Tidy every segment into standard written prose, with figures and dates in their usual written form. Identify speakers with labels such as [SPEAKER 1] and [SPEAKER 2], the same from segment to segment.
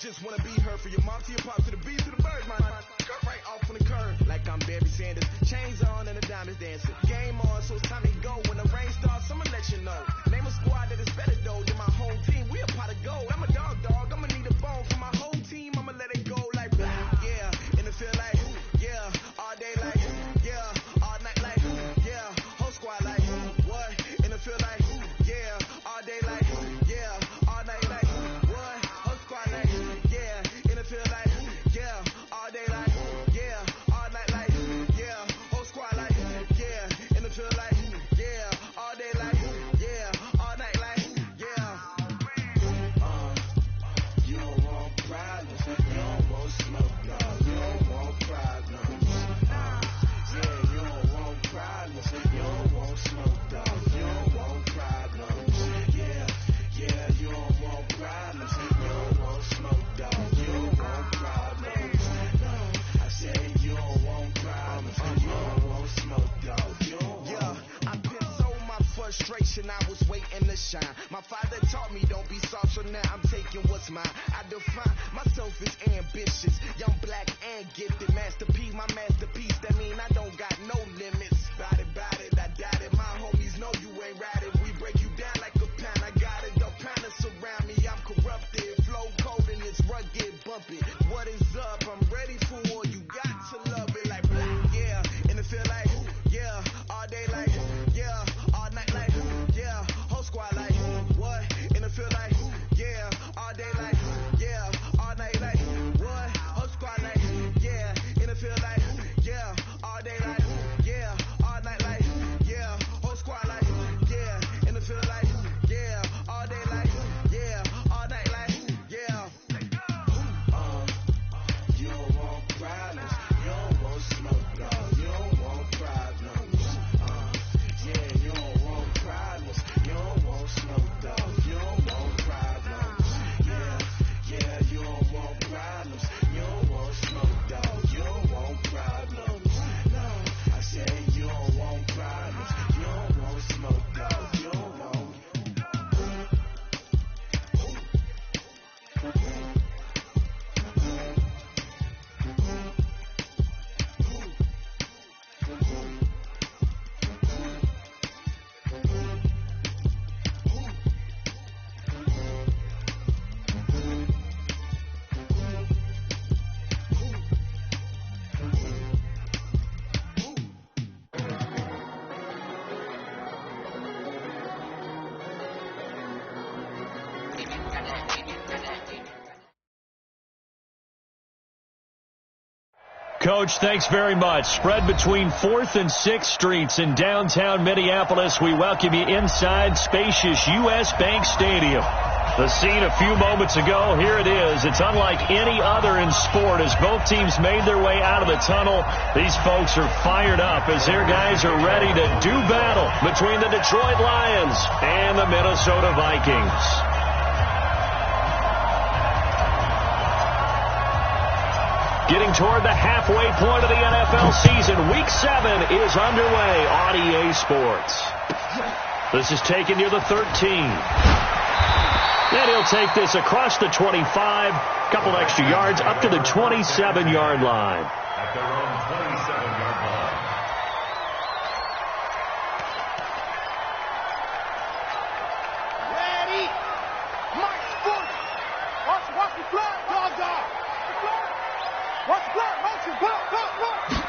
[SPEAKER 1] just wanna be her. For your mom to your pop to the beast to the bird, man. Cut right off on the curb, like I'm Barry Sanders. Chains on and the diamonds dancing. Game on, so it's time to go. When the rain starts, I'ma let you know. Name a squad that is better though than my home team. We a pot of gold. I'm a dog. I'ma need a bone for my whole team. I'ma let it go like blah, yeah. And it feel like, yeah. All day like, yeah. All night like, yeah. Whole squad like, what? And it feel like, yeah. All day like, yeah. All night like, what? Whole squad like, yeah. And it feel like, yeah. All day like, yeah. All night like, yeah. Whole squad like, yeah. And it feel like, yeah. All day like, yeah. All night like, yeah. You don't want problems. You don't want smoke, dog. You don't want problems. Yeah, you don't want problems. You don't want smoke, dog. You don't want problems. Yeah, you don't want problems. You don't want smoke, dog. You don't want problems. No, I said you don't want problems. You don't want smoke, dog. You don't want. I pissed so my frustration. I was waiting to shine. My father taught me don't be soft, so now I'm taking what's mine. I define myself as ambitious, young, black, and gifted. Masterpiece, my masterpiece. That mean I don't got no limits. Bout it, I doubt it. My homies know you ain't ride it. We break you down like a pound. I got it, the pound to surround me. I'm corrupted, flow cold and it's rugged, bumpy. What is up? I'm ready for war. You got to love it like blah, yeah. And it feel like, yeah. All day like, yeah. All night like, yeah. Whole squad like, what? And it feel like, yeah. All day like, yeah. All night like, what? Whole squad like, yeah. And it feel like, yeah. All day like, yeah. All night like, yeah. Whole squad like, yeah. And it feel like, yeah. All day like, yeah. All night like, yeah. You don't want problems. You don't want smoke, dog. You don't want problems. Yeah, you don't want problems. You don't want smoke, dog. You don't want problems. Yeah, you don't want problems. You don't want smoke, dog. You don't want problems. No, I said you don't want problems. You don't want smoke, dog. You don't want.
[SPEAKER 2] Coach, thanks very much. Spread between 4th and 6th Streets in downtown Minneapolis. We welcome you inside spacious U.S. Bank Stadium. The scene a few moments ago, here it is. It's unlike any other in sport as both teams made their way out of the tunnel. These folks are fired up as their guys are ready to do battle between the Detroit Lions and the Minnesota Vikings. Getting toward the halfway point of the NFL season, Week 7 is underway on EA Sports. This is taken near the 13. Then he'll take this across the 25, couple extra yards up to the 27-yard line.
[SPEAKER 3] At their own 27-yard line.
[SPEAKER 4] Ready? March forward. Watch the flag, dog. Watch the flag, motion, go.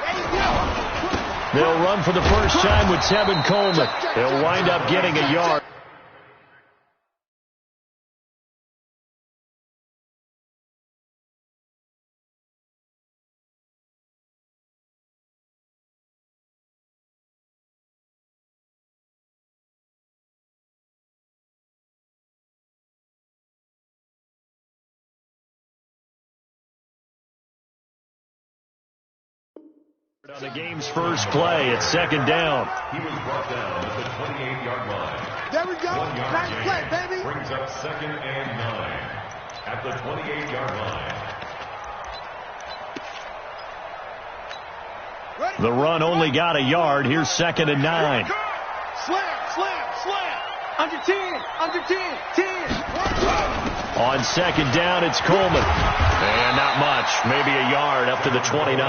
[SPEAKER 4] There you go.
[SPEAKER 2] They'll run for the first time with Tevin Coleman. They'll wind up getting a yard. On the game's first play, it's second down.
[SPEAKER 3] He was brought down at the 28-yard line.
[SPEAKER 4] There we go.
[SPEAKER 3] 1 yard
[SPEAKER 4] Nice
[SPEAKER 3] gain
[SPEAKER 4] play, baby.
[SPEAKER 3] Brings up 2nd and 9 at the 28-yard line.
[SPEAKER 2] The run only got a yard. Here's 2nd and 9.
[SPEAKER 4] Slam. Under 10. 10.
[SPEAKER 2] On second down, it's Coleman. And not much, maybe a yard up to the 29.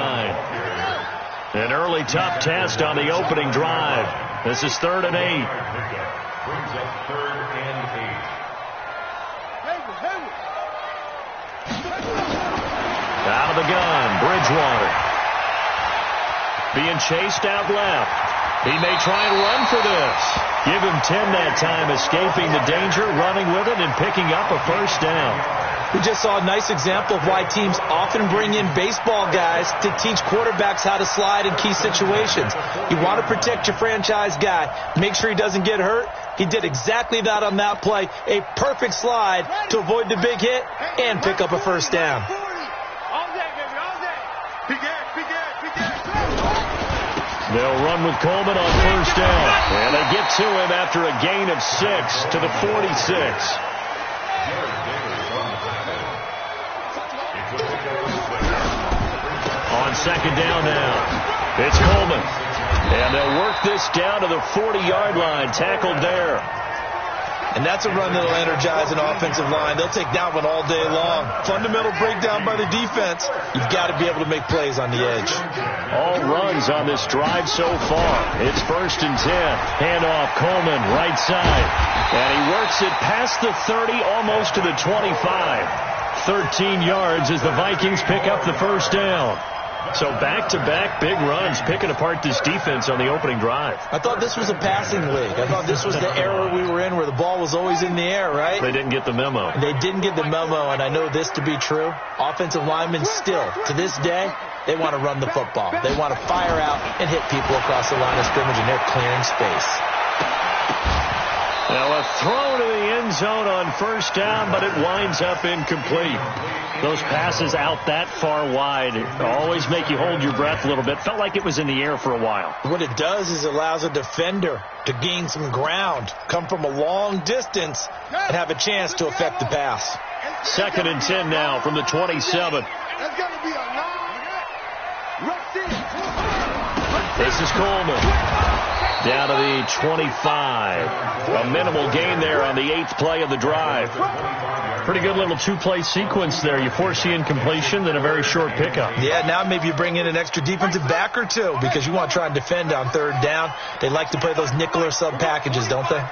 [SPEAKER 2] An early tough test on the opening drive. This is 3rd and 8.
[SPEAKER 3] Brings up 3rd and 8.
[SPEAKER 2] Out of the gun, Bridgewater. Being chased out left. He may try and run for this. Give him 10 that time, escaping the danger, running with it, and picking up a first down.
[SPEAKER 5] We just saw a nice example of why teams often bring in baseball guys to teach quarterbacks how to slide in key situations. You want to protect your franchise guy. Make sure he doesn't get hurt. He did exactly that on that play. A perfect slide to avoid the big hit and pick up a first down.
[SPEAKER 2] They'll run with Coleman on first down. And they get to him after a gain of 6 to the 46. On second down now, it's Coleman. And they'll work this down to the 40-yard line, tackled there.
[SPEAKER 5] And that's a run that'll energize an offensive line. They'll take that one all day long. Fundamental breakdown by the defense. You've got to be able to make plays on the edge.
[SPEAKER 2] All runs on this drive so far. It's 1st and 10. Handoff, Coleman, right side. And he works it past the 30, almost to the 25. 13 yards as the Vikings pick up the first down. So back-to-back big runs, picking apart this defense on the opening drive.
[SPEAKER 5] I thought this was a passing league. I thought this was the era we were in where the ball was always in the air, right?
[SPEAKER 2] They didn't get the memo.
[SPEAKER 5] They didn't get the memo, and I know this to be true. Offensive linemen still, to this day, they want to run the football. They want to fire out and hit people across the line of scrimmage, and they're clearing space.
[SPEAKER 2] Now a throw to the end zone on first down, but it winds up incomplete. Those passes out that far wide always make you hold your breath a little bit. Felt like it was in the air for a while.
[SPEAKER 5] What it does is it allows a defender to gain some ground, come from a long distance, and have a chance to affect the pass.
[SPEAKER 2] 2nd and 10 now from the 27. This is Coleman. Down to the 25. A minimal gain there on the 8th play of the drive. Pretty good little 2-play sequence there. You force the incompletion, then a very short pickup.
[SPEAKER 5] Yeah, now maybe you bring in an extra defensive back or two because you want to try and defend on 3rd down. They like to play those nickel or sub packages, don't they?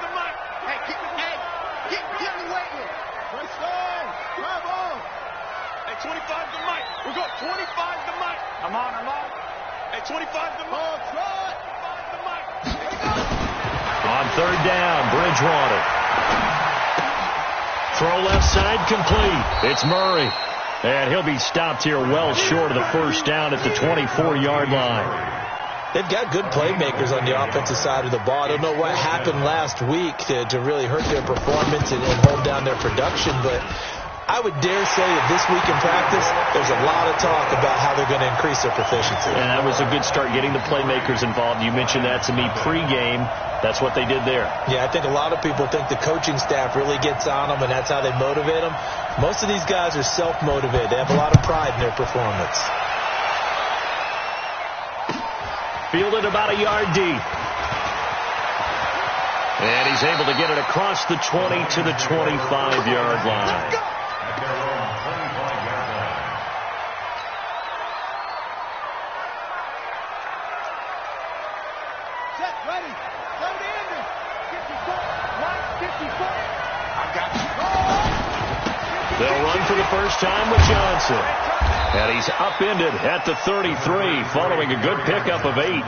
[SPEAKER 2] On 3rd down, Bridgewater. Throw left side complete. It's Murray. And he'll be stopped here well short of the first down at the 24-yard line.
[SPEAKER 5] They've got good playmakers on the offensive side of the ball. I don't know what happened last week to really hurt their performance and hold down their production, but I would dare say that this week in practice, there's a lot of talk about how they're going to increase their proficiency.
[SPEAKER 2] And that was a good start, getting the playmakers involved. You mentioned that to me pregame. That's what they did there.
[SPEAKER 5] Yeah, I think a lot of people think the coaching staff really gets on them, and that's how they motivate them. Most of these guys are self-motivated. They have a lot of pride in their performance.
[SPEAKER 2] Fielded about a yard deep. And he's able to get it across the 20 to the 25-yard line. They'll run for the first time with Johnson. And he's upended at the 33 following a good pickup of 8.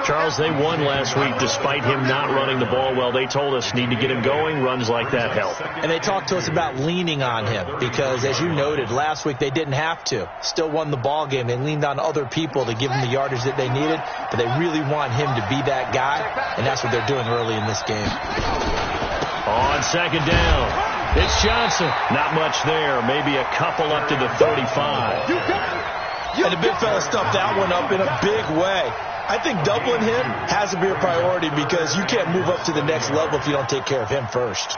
[SPEAKER 2] Charles, they won last week despite him not running the ball well. They told us need to get him going. Runs like that help.
[SPEAKER 5] And they talked to us about leaning on him because, as you noted, last week they didn't have to. Still won the ball game. They leaned on other people to give them the yardage that they needed, but they really want him to be that guy, and that's what they're doing early in this game.
[SPEAKER 2] On second down. It's Johnson. Not much there. Maybe a couple up to the 35.
[SPEAKER 5] And the big fella stuffed that one up in a big way. I think doubling him has to be a priority because you can't move up to the next level if you don't take care of him first.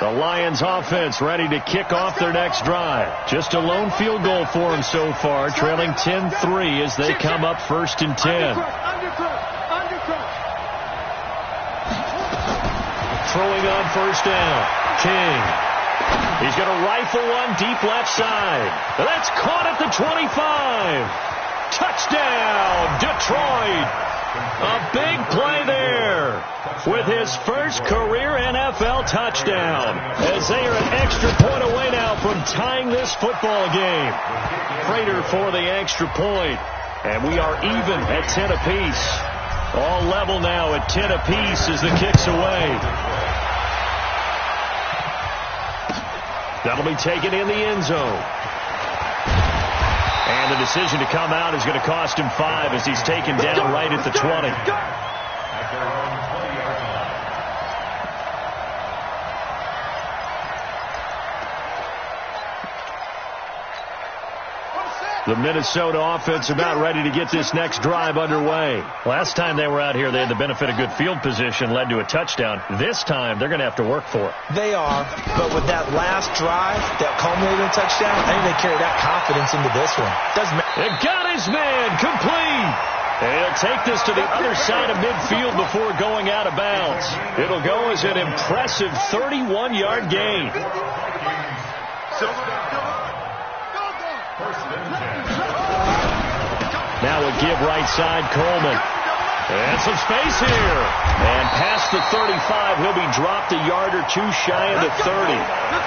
[SPEAKER 2] The Lions offense ready to kick off their next drive. Just a lone field goal for them so far, trailing 10-3 as they come up 1st and 10. Throwing on 1st down. King. He's going to rifle one deep left side. That's caught at the 25. Touchdown, Detroit. A big play there with his first career NFL touchdown as they are an extra point away now from tying this football game. Prater for the extra point, and we are even at 10 apiece. All level now at 10 apiece as the kick's away. That'll be taken in the end zone. And the decision to come out is going to cost him 5 as he's taken down right at the 20. The Minnesota offense about ready to get this next drive underway. Last time they were out here, they had the benefit of good field position, led to a touchdown. This time, they're going to have to work for it.
[SPEAKER 5] They are, but with that last drive, that culminated in a touchdown, I think they carry that confidence into this one. Doesn't matter.
[SPEAKER 2] It got his man complete. And he'll take this to the other side of midfield before going out of bounds. It'll go as an impressive 31-yard gain. Now a give right side, Coleman. And some space here. And past the 35, he'll be dropped a yard or two shy of the 30.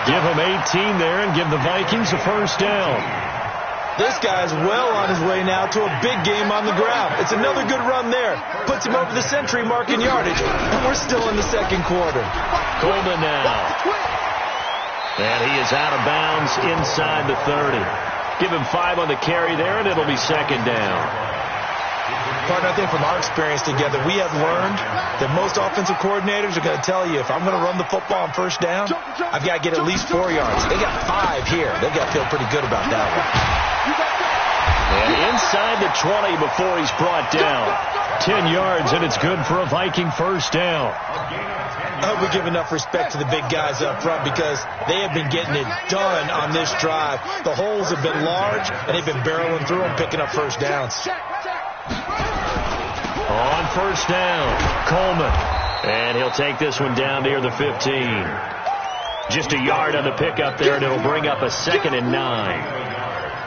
[SPEAKER 2] Give him 18 there and give the Vikings a 1st down.
[SPEAKER 5] This guy's well on his way now to a big game on the ground. It's another good run there. Puts him over the century mark in yardage. And we're still in the 2nd quarter.
[SPEAKER 2] Coleman now. And he is out of bounds inside the 30. Give him 5 on the carry there, and it'll be 2nd down.
[SPEAKER 5] Partner, I think from our experience together, we have learned that most offensive coordinators are going to tell you, if I'm going to run the football on 1st down, I've got to get at least 4 yards. They got 5 here. They've got to feel pretty good about that one.
[SPEAKER 2] And inside the 20 before he's brought down. 10 yards, and it's good for a Viking 1st down.
[SPEAKER 5] I hope we give enough respect to the big guys up front because they have been getting it done on this drive. The holes have been large, and they've been barreling through them, picking up 1st downs.
[SPEAKER 2] On 1st down, Coleman. And he'll take this one down near the 15. Just a yard on the pickup there, and it'll bring up a 2nd and 9.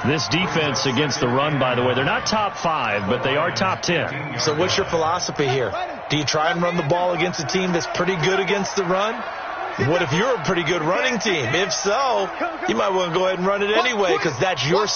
[SPEAKER 2] This defense against the run, by the way, they're not top 5, but they are top 10.
[SPEAKER 5] So what's your philosophy here? Do you try and run the ball against a team that's pretty good against the run? What if you're a pretty good running team? If so, you might want to go ahead and run it anyway because that's your...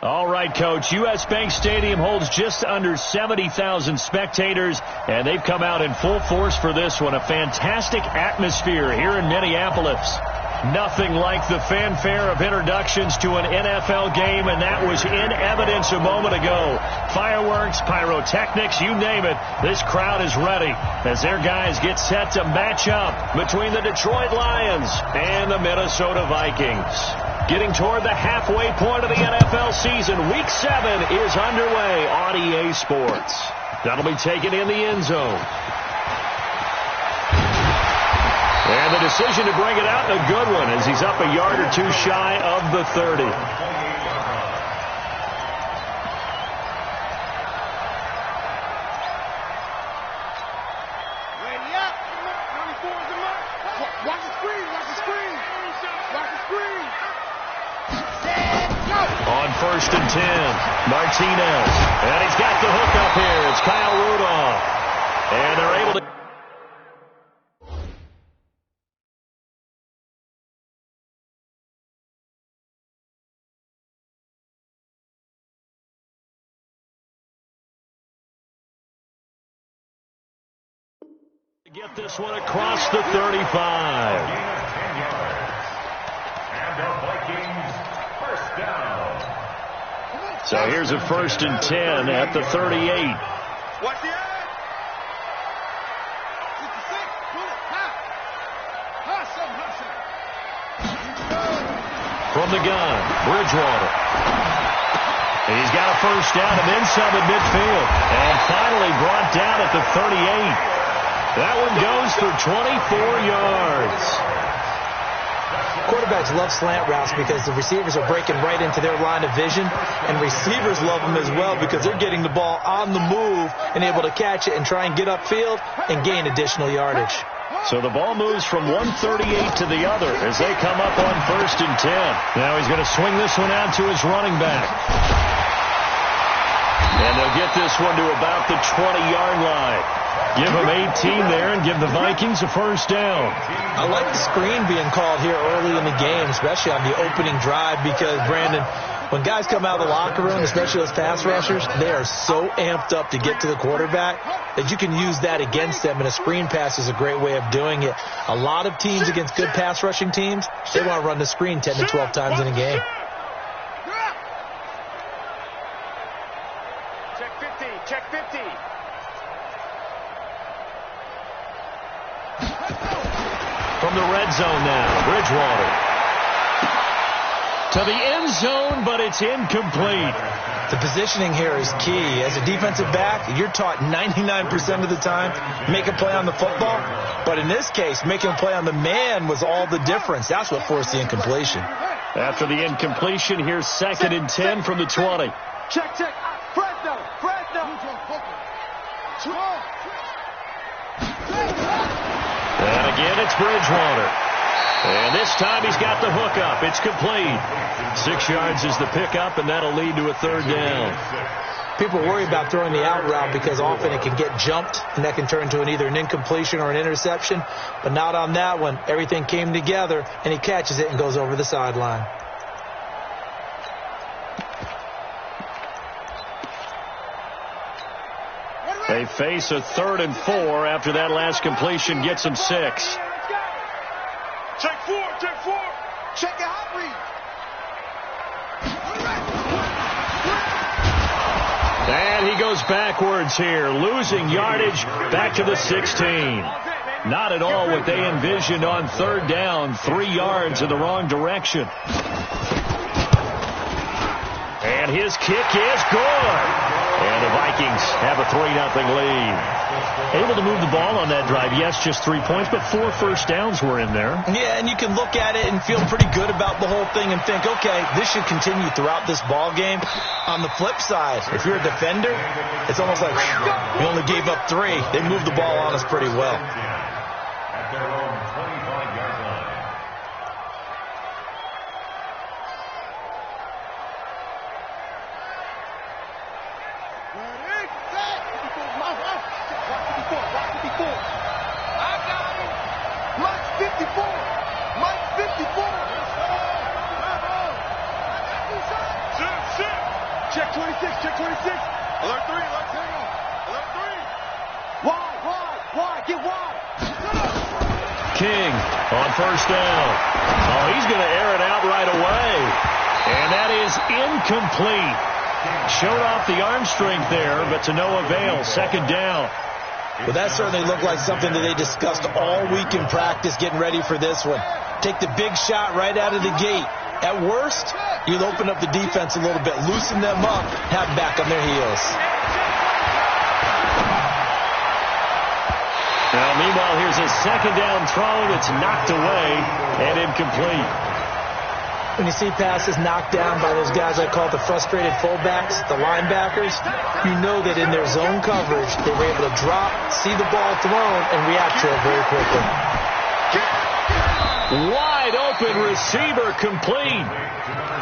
[SPEAKER 2] All right, Coach. U.S. Bank Stadium holds just under 70,000 spectators, and they've come out in full force for this one. A fantastic atmosphere here in Minneapolis. Nothing like the fanfare of introductions to an NFL game, and that was in evidence a moment ago. Fireworks, pyrotechnics, you name it. This crowd is ready as their guys get set to match up between the Detroit Lions and the Minnesota Vikings. Getting toward the halfway point of the NFL season, Week 7 is underway on EA Sports. That'll be taken in the end zone. And the decision to bring it out, a good one, as he's up a yard or two shy of the 30.
[SPEAKER 4] Watch the screen, watch the screen. Watch the screen.
[SPEAKER 2] On 1st and 10, Martinez. And he's got the hook up here. It's Kyle Rudolph. And they're able to get this one across the 35.
[SPEAKER 3] And the Vikings first down.
[SPEAKER 2] So here's a 1st and 10 at the 38.
[SPEAKER 4] Watch the edge. 66. Pull it.
[SPEAKER 2] From the gun, Bridgewater. He's got a first down and then some at midfield. And finally brought down at the 38. That one goes for 24 yards.
[SPEAKER 5] Quarterbacks love slant routes because the receivers are breaking right into their line of vision, and receivers love them as well because they're getting the ball on the move and able to catch it and try and get upfield and gain additional yardage.
[SPEAKER 2] So the ball moves from one 38 to the other as they come up on 1st and 10. Now he's going to swing this one out to his running back. And they'll get this one to about the 20-yard line. Give them 18 there and give the Vikings a first down.
[SPEAKER 5] I like the screen being called here early in the game, especially on the opening drive, because, Brandon, when guys come out of the locker room, especially those pass rushers, they are so amped up to get to the quarterback that you can use that against them, and a screen pass is a great way of doing it. A lot of teams against good pass rushing teams, they want to run the screen 10 to 12 times in a game.
[SPEAKER 4] Check 50. Check 50.
[SPEAKER 2] From the red zone now, Bridgewater. To the end zone, but it's incomplete.
[SPEAKER 5] The positioning here is key. As a defensive back, you're taught 99% of the time, make a play on the football. But in this case, making a play on the man was all the difference. That's what forced the incompletion.
[SPEAKER 2] After the incompletion, here's 2nd and 10 from the 20.
[SPEAKER 4] Check. Fresno.
[SPEAKER 2] And again, it's Bridgewater. And this time he's got the hook up. It's complete. 6 yards is the pickup, and that'll lead to a 3rd down.
[SPEAKER 5] People worry about throwing the out route because often it can get jumped, and that can turn into either an incompletion or an interception. But not on that one. Everything came together, and he catches it and goes over the sideline.
[SPEAKER 2] They face a 3rd and 4 after that last completion gets them 6.
[SPEAKER 4] Check 4. Check your hot read.
[SPEAKER 2] And he goes backwards here, losing yardage back to the 16. Not at all what they envisioned on 3rd down, 3 yards in the wrong direction. And his kick is good. And the Vikings have a 3-0 lead. Able to move the ball on that drive. Yes, just 3 points, but 4 first downs were in there.
[SPEAKER 5] Yeah, and you can look at it and feel pretty good about the whole thing and think, okay, this should continue throughout this ball game. On the flip side, if you're a defender, it's almost like we only gave up 3. They moved the ball on us pretty well.
[SPEAKER 3] At their own 25-yard line.
[SPEAKER 4] Mike 54. Check 26, check 26. Alert 3, alert 3. Alert 3. Wide, get wide.
[SPEAKER 2] King on first down. Oh, he's going to air it out right away. And that is incomplete. Showed off the arm strength there, but to no avail. Second down.
[SPEAKER 5] Well, that certainly looked like something that they discussed all week in practice getting ready for this one. Take the big shot right out of the gate. At worst, you'll open up the defense a little bit, loosen them up, have them back on their heels.
[SPEAKER 2] Now, meanwhile, here's a second down throw. It's knocked away and incomplete.
[SPEAKER 5] When you see passes knocked down by those guys I call the frustrated fullbacks, the linebackers, you know that in their zone coverage, they were able to drop, see the ball thrown, and react to it very quickly.
[SPEAKER 2] Wide open receiver complete.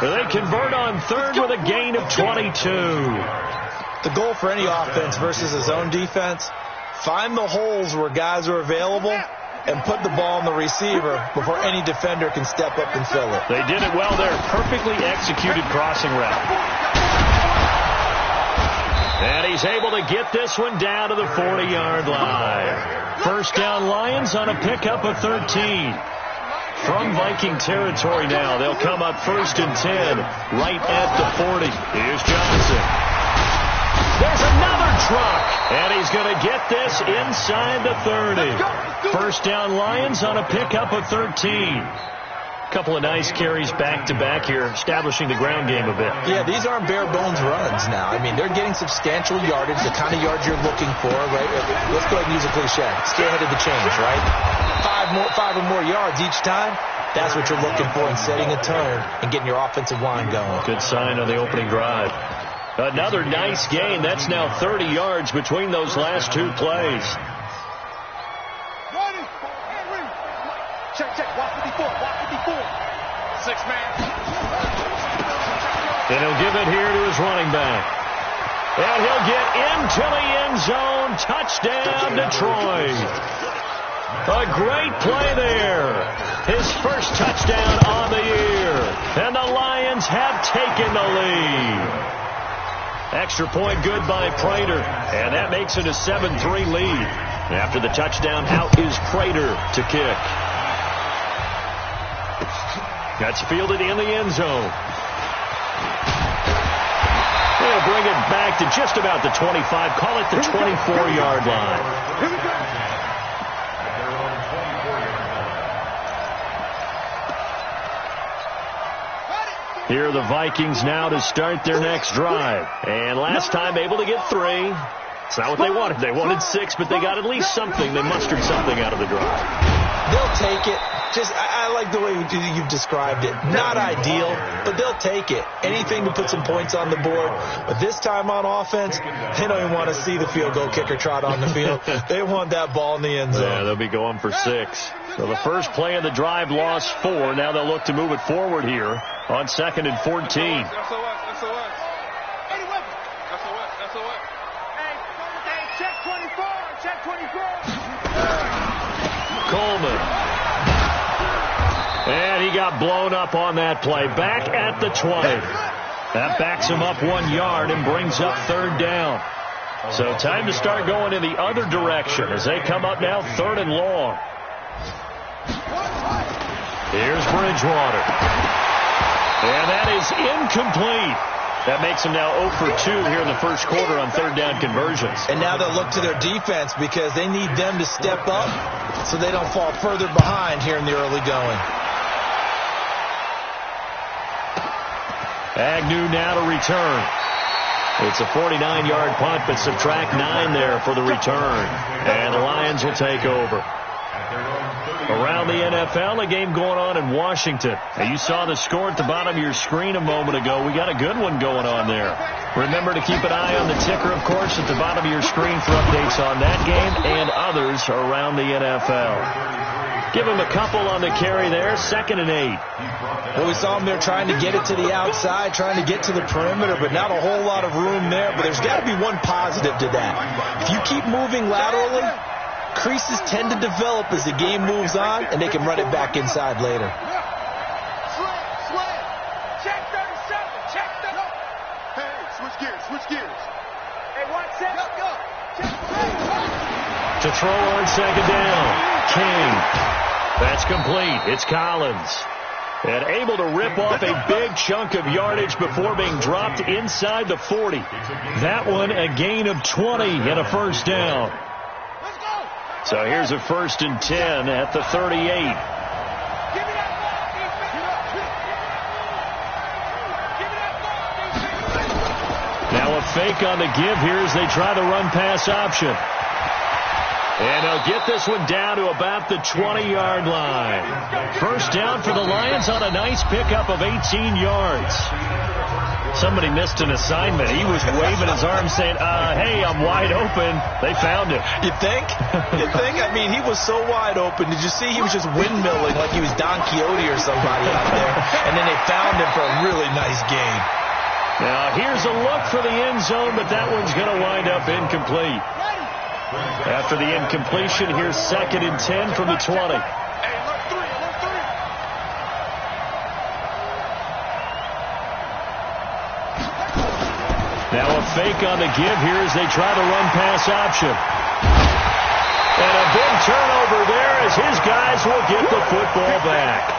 [SPEAKER 2] They convert on third with a gain of 22.
[SPEAKER 5] The goal for any offense versus a zone defense, find the holes where guys are available and put the ball on the receiver before any defender can step up and fill it.
[SPEAKER 2] They did it well there. Perfectly executed crossing route. And he's able to get this one down to the 40-yard line. First down Lions on a pickup of 13. From Viking territory now, they'll come up first and 10 right at the 40. Here's Johnson. There's another truck, and he's going to get this inside the 30. First down Lions on a pickup of 13. Couple of nice carries back-to-back here, establishing the ground game a bit.
[SPEAKER 5] Yeah, these aren't bare-bones runs now. I mean, they're getting substantial yardage, the kind of yards you're looking for, right? Let's go ahead and use a cliche. Stay ahead of the chains, right? Five or more yards each time. That's what you're looking for in setting a tone and getting your offensive line going.
[SPEAKER 2] Good sign on the opening drive. Another nice gain. That's now 30 yards between those last two plays.
[SPEAKER 4] Check, walk 54, walk 54. 6 man.
[SPEAKER 2] And he'll give it here to his running back. And he'll get into the end zone. Touchdown, Detroit. A great play there. His first touchdown on the year. And the Lions have taken the lead. Extra point good by Prater. And that makes it a 7-3 lead. After the touchdown, out is Prater to kick. That's fielded in the end zone. They'll bring it back to just about the 25. Call it the 24-yard line. Here are the Vikings now to start their next drive. And last time able to get 3. It's not what they wanted. They wanted 6, but they got at least something. They mustered something out of the drive.
[SPEAKER 5] They'll take it. I like the way you've described it. Not ideal, but they'll take it. Anything to put some points on the board. But this time on offense, they don't even want to see the field goal kicker trot on the field. They want that ball in the end zone.
[SPEAKER 2] Yeah, they'll be going for 6. So the first play of the drive lost 4. Now they'll look to move it forward here on 2nd and 14.
[SPEAKER 4] SOS. Hey, check 24.
[SPEAKER 2] Coleman. And he got blown up on that play. Back at the 20. That backs him up 1 yard and brings up 3rd down. So time to start going in the other direction as they come up now 3rd and long. Here's Bridgewater. And that is incomplete. That makes them now 0 for 2 here in the first quarter on 3rd down conversions.
[SPEAKER 5] And now they'll look to their defense because they need them to step up so they don't fall further behind here in the early going.
[SPEAKER 2] Agnew now to return. It's a 49-yard punt, but subtract 9 there for the return. And the Lions will take over. Around the NFL, a game going on in Washington. And you saw the score at the bottom of your screen a moment ago. We got a good one going on there. Remember to keep an eye on the ticker, of course, at the bottom of your screen for updates on that game and others around the NFL. Give him a couple on the carry there, 2nd and 8.
[SPEAKER 5] Well, we saw him there trying to get it to the outside, trying to get to the perimeter, but not a whole lot of room there. But there's got to be one positive to that. If you keep moving laterally, creases tend to develop as the game moves on, and they can run it back inside later.
[SPEAKER 4] Check 37. Check 37. Hey, switch Switch gears. Hey, watch that. Go.
[SPEAKER 2] To throw on second down. King. That's complete. It's Collins. And able to rip off a big chunk of yardage before being dropped inside the 40. That one a gain of 20 and a first down. So here's a 1st and 10 at the 38. Now a fake on the give here as they try the run-pass option. And they'll get this one down to about the 20-yard line. First down for the Lions on a nice pickup of 18 yards. Somebody missed an assignment. He was waving his arm saying, hey, I'm wide open. They found him.
[SPEAKER 5] You think? You think? I mean, he was so wide open. Did you see he was just windmilling like he was Don Quixote or somebody out there? And then they found him for a really nice gain.
[SPEAKER 2] Now, here's a look for the end zone, but that one's going to wind up incomplete. After the incompletion, here's 2nd and 10 from the 20. Now a fake on the give here as they try the run-pass option. And a big turnover there as his guys will get the football back.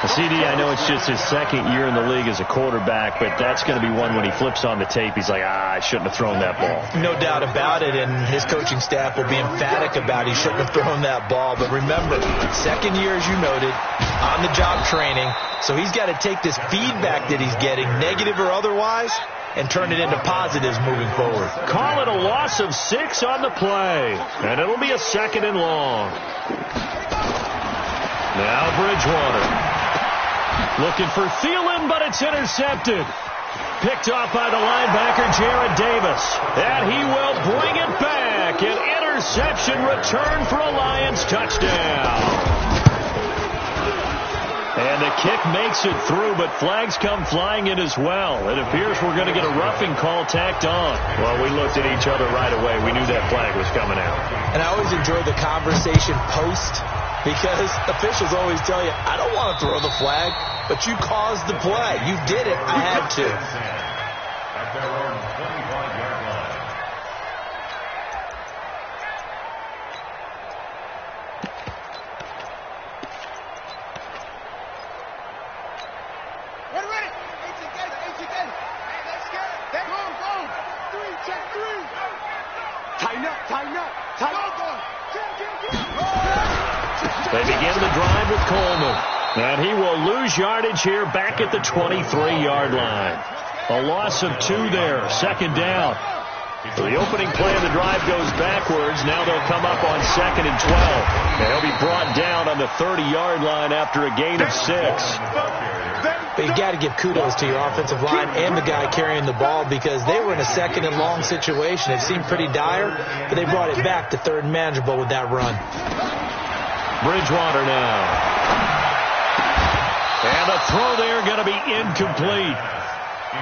[SPEAKER 2] CD, I know it's just his 2nd year in the league as a quarterback, but that's going to be one when he flips on the tape, he's like, I shouldn't have thrown that ball.
[SPEAKER 5] No doubt about it, and his coaching staff will be emphatic about he shouldn't have thrown that ball. But remember, 2nd year, as you noted, on-the-job training, so he's got to take this feedback that he's getting, negative or otherwise, and turn it into positives moving forward.
[SPEAKER 2] Call it a loss of 6 on the play, and it'll be a 2nd and long. Now Bridgewater. Looking for Thielen, but it's intercepted. Picked off by the linebacker, Jared Davis. And he will bring it back. An interception return for a Lions touchdown. And the kick makes it through, but flags come flying in as well. It appears we're going to get a roughing call tacked on. Well, we looked at each other right away. We knew that flag was coming out. And I always enjoy the conversation post, because officials always tell you, I don't want to throw the flag, but you caused the play. You did it. I had to.
[SPEAKER 3] At their own 25-yard line.
[SPEAKER 4] Ready. 18 guys. Hey, let's get it. Go. 3, check 3. Tighten up.
[SPEAKER 2] They begin the drive with Coleman. And he will lose yardage here back at the 23-yard line. A loss of 2 there. 2nd down. So the opening play of the drive goes backwards. Now they'll come up on 2nd and 12. And he'll be brought down on the 30-yard line after a gain of 6.
[SPEAKER 5] But you got to give kudos to your offensive line and the guy carrying the ball, because they were in a 2nd and long situation. It seemed pretty dire, but they brought it back to 3rd and manageable with that run.
[SPEAKER 2] Bridgewater now. And a throw there going to be incomplete.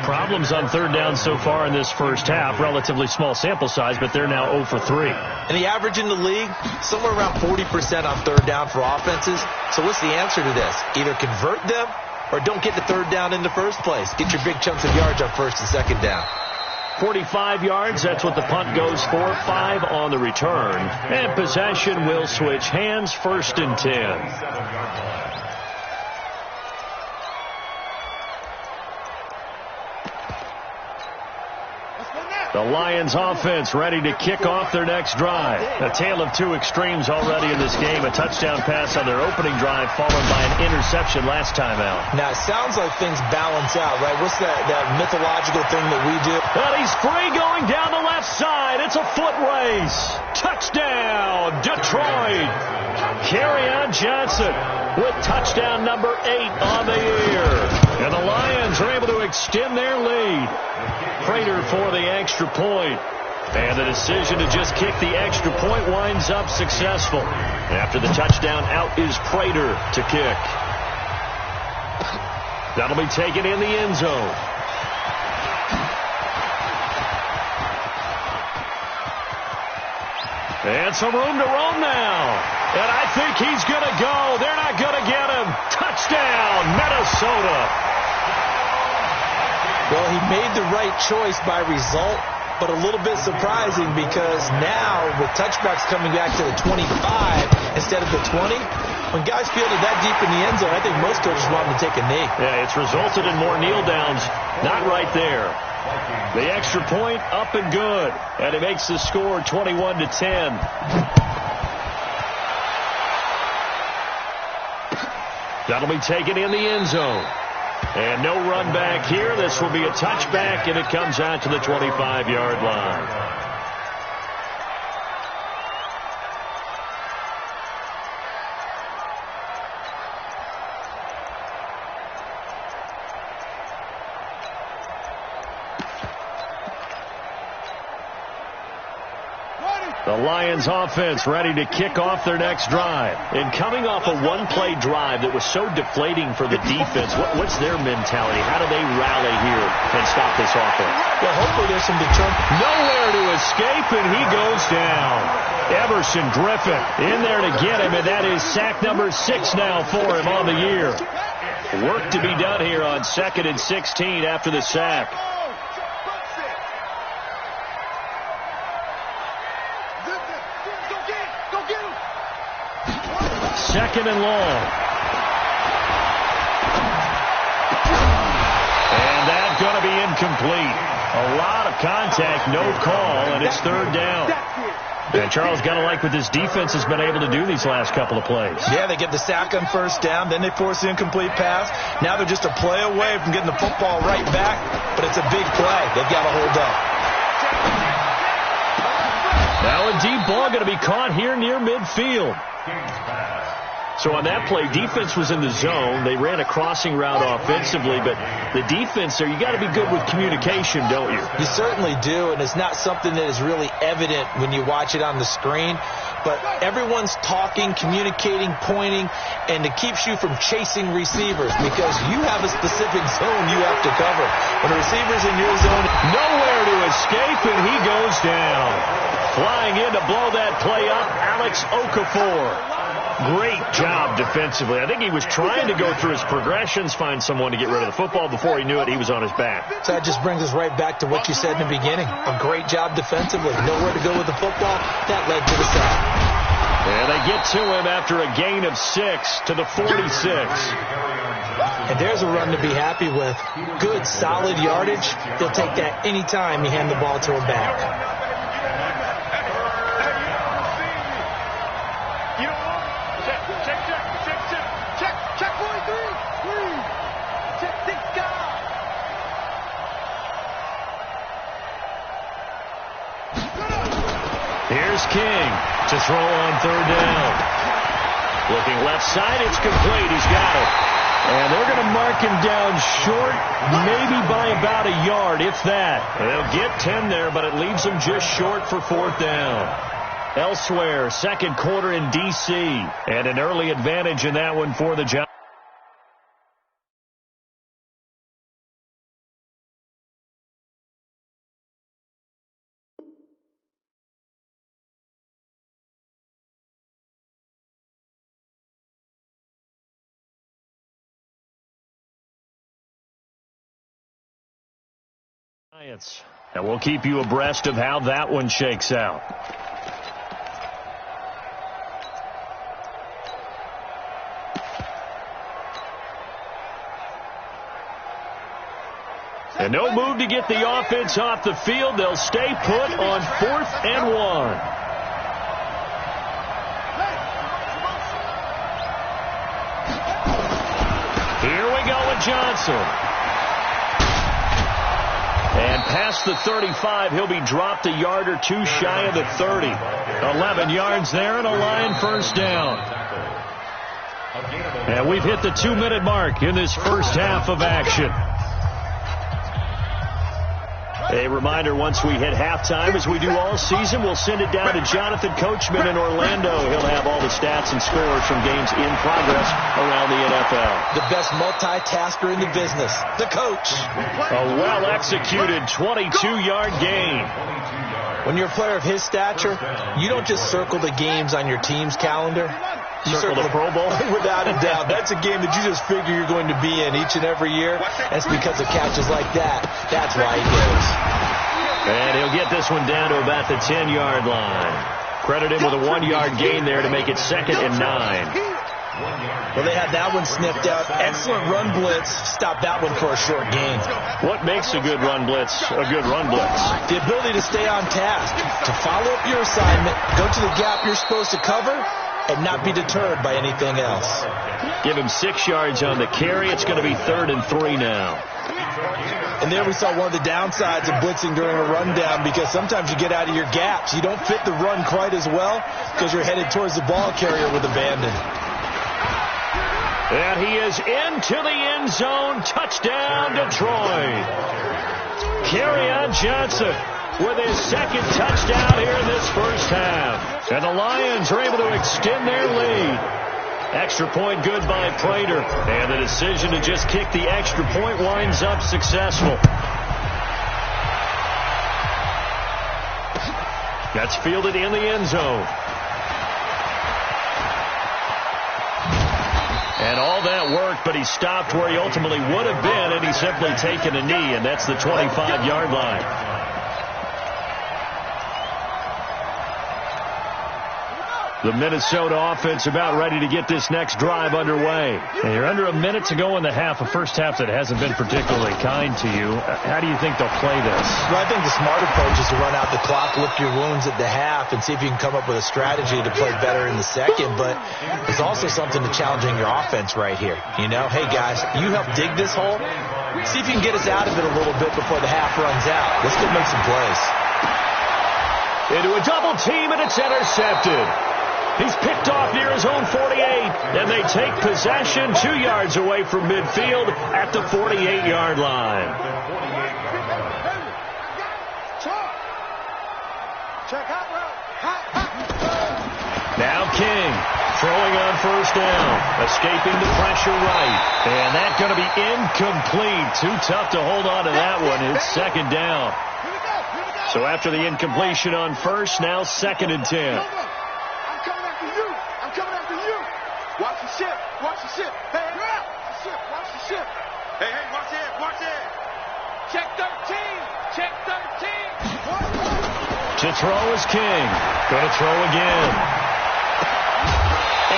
[SPEAKER 2] Problems on 3rd down so far in this first half. Relatively small sample size, but they're now 0 for 3.
[SPEAKER 5] And the average in the league, somewhere around 40% on 3rd down for offenses. So what's the answer to this? Either convert them or don't get the 3rd down in the first place. Get your big chunks of yards on 1st and 2nd down.
[SPEAKER 2] 45 yards, that's what the punt goes for. 5 on the return. And possession will switch hands, 1st and 10. The Lions offense ready to kick off their next drive. A tale of 2 extremes already in this game. A touchdown pass on their opening drive followed by an interception last time out.
[SPEAKER 5] Now, it sounds like things balance out, right? What's that mythological thing that we do?
[SPEAKER 2] Well, he's free going down the left side. It's a foot race. Touchdown, Detroit. Kerryon Johnson with touchdown number 8 on the year. And the Lions are able to extend their lead. Prater for the extra point. And the decision to just kick the extra point winds up successful. After the touchdown, out is Prater to kick. That'll be taken in the end zone. And some room to roam now. And I think he's going to go. They're not going to get him. Touchdown, Minnesota.
[SPEAKER 5] Well, he made the right choice by result, but a little bit surprising because now with touchbacks coming back to the 25 instead of the 20, when guys fielded that deep in the end zone, I think most coaches want them to take a knee.
[SPEAKER 2] Yeah, it's resulted in more kneel downs. Not right there. The extra point up and good, and it makes the score 21-10. That'll be taken in the end zone. And no run back here. This will be a touchback, and it comes out to the 25-yard line. The Lions offense ready to kick off their next drive. And coming off a one-play drive that was so deflating for the defense, what's their mentality? How do they rally here and stop this offense?
[SPEAKER 5] Well, hopefully there's some determination.
[SPEAKER 2] Nowhere to escape, and he goes down. Everson Griffin in there to get him, and that is sack number 6 now for him on the year. Work to be done here on 2nd and 16 after the sack. Second and long. And that's going to be incomplete. A lot of contact, no call, and it's third down. And Charles, got to like what this defense has been able to do these last couple of plays.
[SPEAKER 5] Yeah, they get the sack on first down, then they force the incomplete pass. Now they're just a play away from getting the football right back, but it's a big play. They've got to hold up.
[SPEAKER 2] Now a deep ball going to be caught here near midfield. So on that play, defense was in the zone. They ran a crossing route offensively, but the defense there, you got to be good with communication, don't you?
[SPEAKER 5] You certainly do, and it's not something that is really evident when you watch it on the screen. But everyone's talking, communicating, pointing, and it keeps you from chasing receivers because you have a specific zone you have to cover. When a receiver's in your zone,
[SPEAKER 2] nowhere to escape, and he goes down. Flying in to blow that play up, Alex Okafor. Great job defensively. I think he was trying to go through his progressions, find someone to get rid of the football. Before he knew it, he was on his back.
[SPEAKER 5] So that just brings us right back to what you said in the beginning. A great job defensively. Nowhere to go with the football. That led to the sack.
[SPEAKER 2] And they get to him after a gain of 6 to the 46.
[SPEAKER 5] And there's a run to be happy with. Good, solid yardage. He'll take that anytime you hand the ball to him back.
[SPEAKER 2] Here's King to throw on third down. Looking left side, it's complete. He's got it. And they're going to mark him down short, maybe by about a yard, if that. They'll get 10 there, but it leaves them just short for fourth down. Elsewhere, second quarter in D.C., and an early advantage in that one for the Giants. And we'll keep you abreast of how that one shakes out. And no move to get the offense off the field. They'll stay put on 4th and 1. Here we go with Johnson. And past the 35, he'll be dropped a yard or two shy of the 30. 11 yards there and a Lion first down. And we've hit the 2-minute mark in this first half of action. A reminder, once we hit halftime, as we do all season, we'll send it down to Jonathan Coachman in Orlando. He'll have all the stats and scores from games in progress around the NFL.
[SPEAKER 5] The best multitasker in the business, the coach.
[SPEAKER 2] A well-executed 22-yard gain.
[SPEAKER 5] When you're a player of his stature, you don't just circle the games on your team's calendar.
[SPEAKER 2] Circle the Pro Bowl?
[SPEAKER 5] Without a doubt. That's a game that you just figure you're going to be in each and every year. That's because of catches like that. That's why he goes.
[SPEAKER 2] And he'll get this one down to about the 10-yard line. Credit him with a 1-yard gain there to make it 2nd and 9.
[SPEAKER 5] Well, they had that one sniffed out. Excellent run blitz. Stop that one for a short gain.
[SPEAKER 2] What makes a good run blitz a good run blitz?
[SPEAKER 5] The ability to stay on task, to follow up your assignment, go to the gap you're supposed to cover, and not be deterred by anything else.
[SPEAKER 2] Give him 6 yards on the carry. It's going to be 3rd and 3 now.
[SPEAKER 5] And there we saw one of the downsides of blitzing during a rundown, because sometimes you get out of your gaps. You don't fit the run quite as well because you're headed towards the ball carrier with abandon.
[SPEAKER 2] And he is into the end zone. Touchdown, Detroit. Kerryon Johnson with his 2nd touchdown here in this first half. And the Lions are able to extend their lead. Extra point good by Prater. And the decision to just kick the extra point winds up successful. That's fielded in the end zone. And all that worked, but he stopped where he ultimately would have been, and he's simply taken a knee, and that's the 25-yard line. The Minnesota offense about ready to get this next drive underway. And you're under a minute to go in the half, a first half that hasn't been particularly kind to you. How do you think they'll play this?
[SPEAKER 5] Well, I think the smart approach is to run out the clock, lick your wounds at the half, and see if you can come up with a strategy to play better in the second. But there's also something to challenging your offense right here. You know, hey, guys, you help dig this hole. See if you can get us out of it a little bit before the half runs out. Let's go make some plays.
[SPEAKER 2] Into a double team, and it's intercepted. He's picked off near his own 48, and they take possession 2 yards away from midfield at the 48-yard line. Now King throwing on first down, escaping the pressure right, and that's going to be incomplete. Too tough to hold on to that one. It's 2nd down. So after the incompletion on first, now 2nd and 10.
[SPEAKER 4] Watch the ship. Watch the ship. Hey, watch the ship. Watch the ship. Hey, watch it. Watch it. Check 13. Check 13.
[SPEAKER 2] To throw is King. Going to throw again.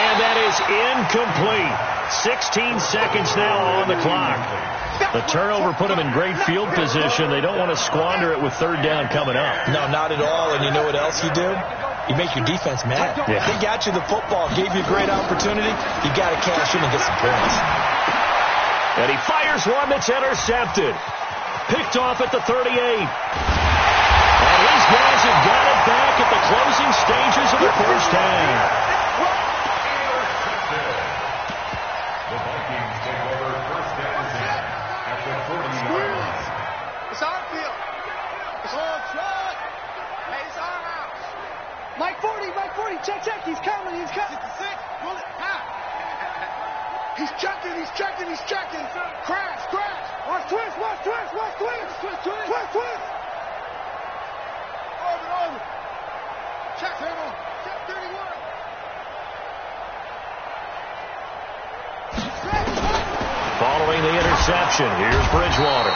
[SPEAKER 2] And that is incomplete. 16 seconds now on the clock. The turnover put them in great field position. They don't want to squander it with 3rd down coming up.
[SPEAKER 5] No, not at all. And you know what else you do? You make your defense mad.
[SPEAKER 2] Yeah.
[SPEAKER 5] They got you the football, gave you a great opportunity. You got to cash in and get some points.
[SPEAKER 2] And he fires one that's intercepted. Picked off at the 38. And these guys have got it back at the closing stages of the first half.
[SPEAKER 3] The Vikings take over first down at the 40-yard line.
[SPEAKER 4] It's our field. It's all truck. Hey, it's our house. Mike 40. Check. He's coming. 66. Roll it. He's checking. Crash. Watch twist. Orbit. Check 31.
[SPEAKER 2] Following the interception, here's Bridgewater.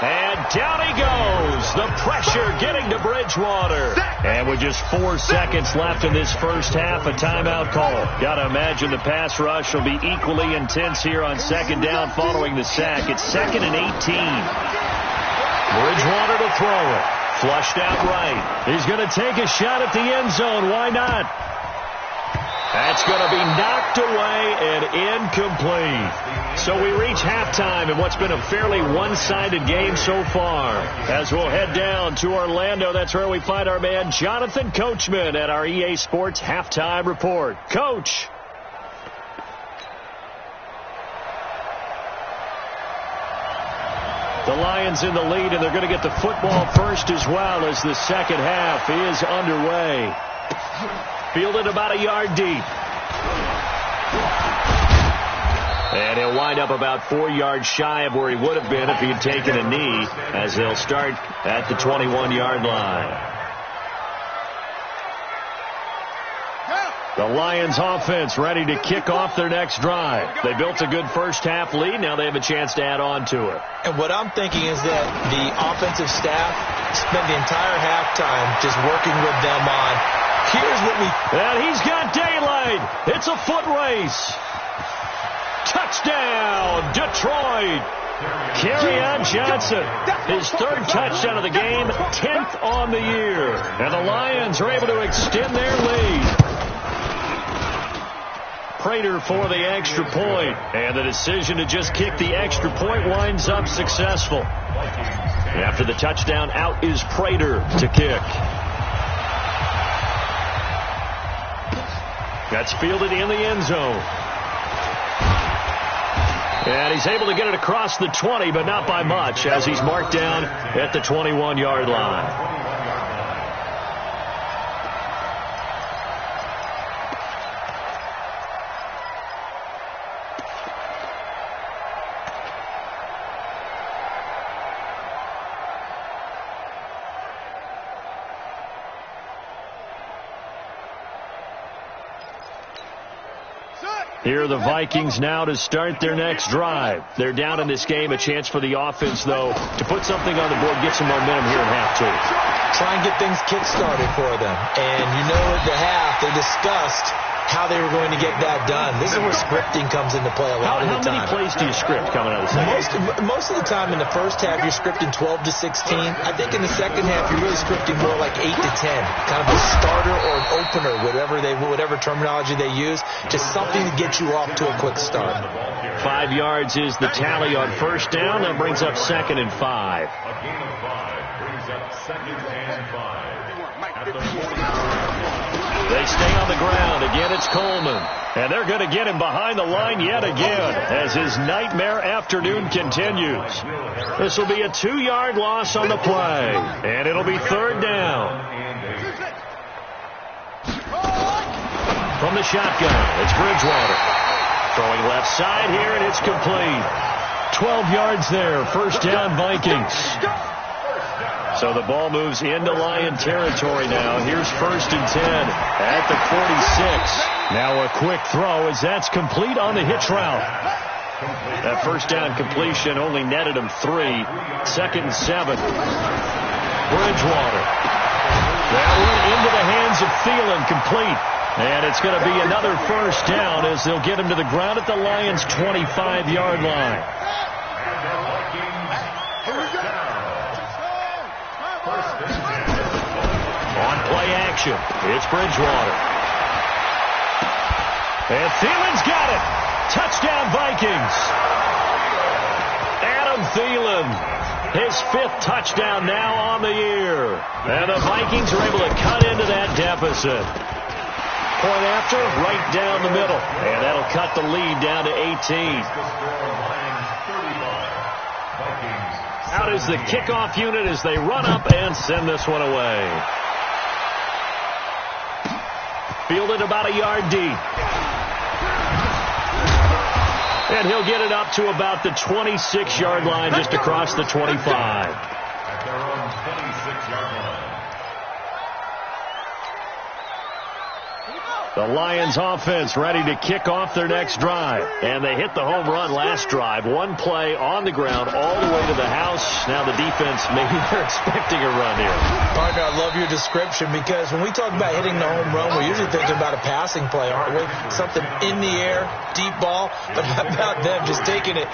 [SPEAKER 2] And down he goes. The pressure getting to Bridgewater. And with just 4 seconds left in this first half, a timeout call. Got to imagine the pass rush will be equally intense here on 2nd down following the sack. It's 2nd and 18. Bridgewater to throw it. Flushed out right. He's going to take a shot at the end zone. Why not? That's going to be knocked away and incomplete. So we reach halftime in what's been a fairly one-sided game so far. As we'll head down to Orlando, that's where we find our man Jonathan Coachman at our EA Sports Halftime Report. Coach. The Lions in the lead, and they're going to get the football first as well as the second half is underway. Fielded about a yard deep. And he'll wind up about 4 yards shy of where he would have been if he had taken a knee, as they'll start at the 21-yard line. The Lions offense ready to kick off their next drive. They built a good first half lead. Now they have a chance to add on to it.
[SPEAKER 5] And what I'm thinking is that the offensive staff spent the entire halftime just working with them on, here's what we...
[SPEAKER 2] And he's got daylight. It's a foot race. Touchdown, Detroit. Kerryon Johnson, his third touchdown of the game, 10th on the year. And the Lions are able to extend their lead. Prater for the extra point, and the decision to just kick the extra point winds up successful. After the touchdown, out is Prater to kick. That's fielded in the end zone. And he's able to get it across the 20, but not by much, as he's marked down at the 21-yard line. Here are the Vikings now to start their next drive. They're down in this game. A chance for the offense, though, to put something on the board, get some momentum here in half two.
[SPEAKER 5] Try and get things kick-started for them. And you know at the half, they discussed how they were going to get that done. This is where scripting comes into play a lot of the time.
[SPEAKER 2] How many plays do you script coming out of the second?
[SPEAKER 5] Most of the time in the first half, you're scripting 12 to 16. I think in the second half, you're really scripting more like 8 to 10. Kind of a starter or an opener, whatever terminology they use. Just something to get you off to a quick start.
[SPEAKER 2] 5 yards is the tally on first down. That brings up 2nd and 5.
[SPEAKER 3] A gain of 5 brings up 2nd and 5. At the 40.
[SPEAKER 2] They stay on the ground. Again, it's Coleman. And they're going to get him behind the line yet again as his nightmare afternoon continues. This will be a 2-yard loss on the play. And it'll be 3rd down. From the shotgun, it's Bridgewater. Throwing left side here, and it's complete. 12 yards there. 1st down, Vikings. So the ball moves into Lion territory now. Here's 1st and 10 at the 46. Now a quick throw as that's complete on the hitch route. That 1st down completion only netted him 3. 2nd and 7. Bridgewater. That one into the hands of Thielen, complete. And it's going to be another 1st down as they'll get him to the ground at the Lions' 25-yard line. On play action, it's Bridgewater. And Thielen's got it. Touchdown, Vikings. Adam Thielen, his 5th touchdown now on the year. And the Vikings are able to cut into that deficit. Point after, right down the middle. And that'll cut the lead down to 18. Out is the kickoff unit as they run up and send this one away. Fielded about a yard deep. And he'll get it up to about the 26-yard line, just across the 25.
[SPEAKER 3] At their own 26-yard line.
[SPEAKER 2] The Lions offense ready to kick off their next drive. And they hit the home run last drive. 1 play on the ground all the way to the house. Now the defense, maybe they're expecting a run here.
[SPEAKER 5] Partner, I love your description because when we talk about hitting the home run, we're usually thinking about a passing play, aren't we? Something in the air, deep ball. But how about them just taking it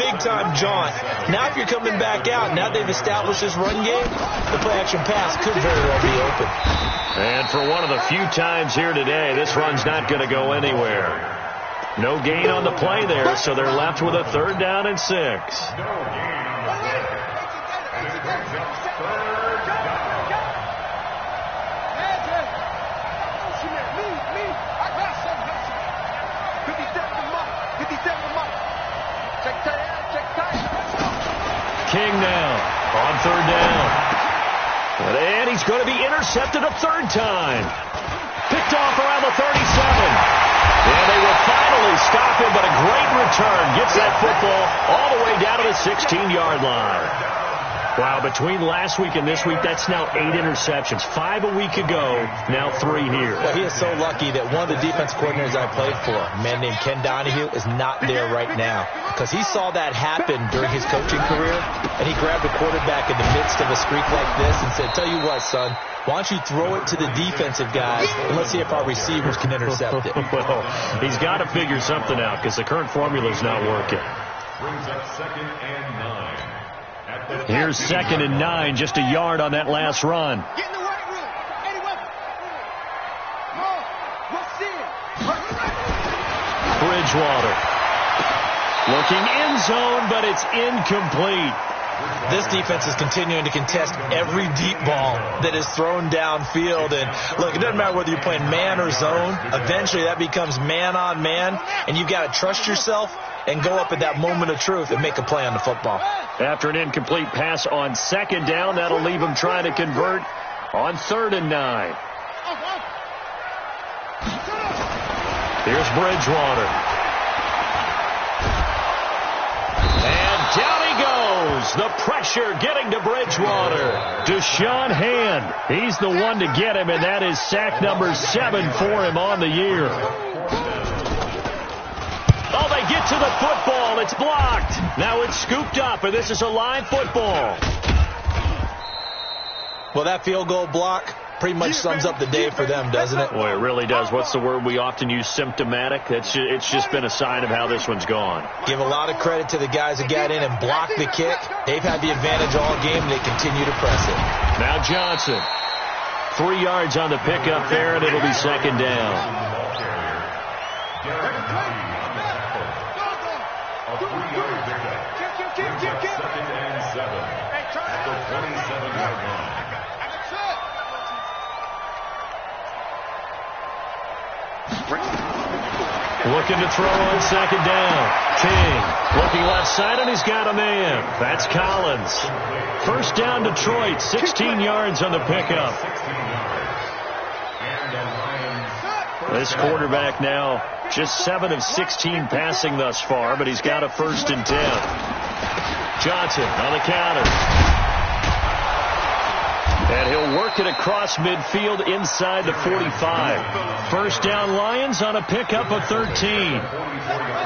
[SPEAKER 5] big-time jaunt? Now if you're coming back out, now they've established this run game, the play-action pass could very well be open.
[SPEAKER 2] And for one of the few times here today, this run's not going to go anywhere. No gain on the play there, so they're left with a 3rd down and 6.
[SPEAKER 3] No gain on the play. And it brings up 3rd down.
[SPEAKER 2] King now on 3rd down. And he's going to be intercepted a 3rd time. Picked off around the 37. And they will finally stop him, but a great return. Gets that football all the way down to the 16-yard line. Wow, between last week and this week, that's now 8 interceptions. 5 a week ago, now 3 here.
[SPEAKER 5] Well, he is so lucky that one of the defense coordinators I played for, a man named Ken Donahue, is not there right now. Because he saw that happen during his coaching career, and he grabbed a quarterback in the midst of a streak like this and said, tell you what, son, why don't you throw it to the defensive guys, and let's see if our receivers can intercept it.
[SPEAKER 2] Well, he's got to figure something out because the current formula is not working.
[SPEAKER 3] Brings up 2nd and 9.
[SPEAKER 2] Here's 2nd and 9, just a yard on that last run.
[SPEAKER 4] Get in the right room. Anyone? We'll see it.
[SPEAKER 2] Bridgewater. Looking end zone, but it's incomplete.
[SPEAKER 5] This defense is continuing to contest every deep ball that is thrown downfield. And, look, it doesn't matter whether you're playing man or zone. Eventually, that becomes man-on-man, and you've got to trust yourself and go up at that moment of truth and make a play on the football.
[SPEAKER 2] After an incomplete pass on 2nd down, that'll leave him trying to convert on 3rd and 9. Here's Bridgewater. And down he goes. The pressure getting to Bridgewater. Deshaun Hand. He's the one to get him, and that is sack number 7 for him on the year. Oh, they get to the football. It's blocked. Now it's scooped up, and this is a live football.
[SPEAKER 5] Well, that field goal block pretty much sums up the day for them, doesn't it?
[SPEAKER 2] Boy, it really does. What's the word we often use? Symptomatic. It's just been a sign of how this one's gone.
[SPEAKER 5] Give a lot of credit to the guys that got in and blocked the kick. They've had the advantage all game, and they continue to press it.
[SPEAKER 2] Now Johnson. 3 yards on the pickup there, and it'll be 2nd down.
[SPEAKER 3] A 3-yard pickup. 2nd and 7 at the 27-yard line.
[SPEAKER 2] Looking to throw on 2nd down. King looking left side, and he's got a man. That's Collins. 1st down Detroit, 16 yards on the pickup. This quarterback now just 7 of 16 passing thus far, but he's got a 1st and 10. Johnson on the counter. And he'll work it across midfield inside the 45. 1st down Lions on a pickup of 13.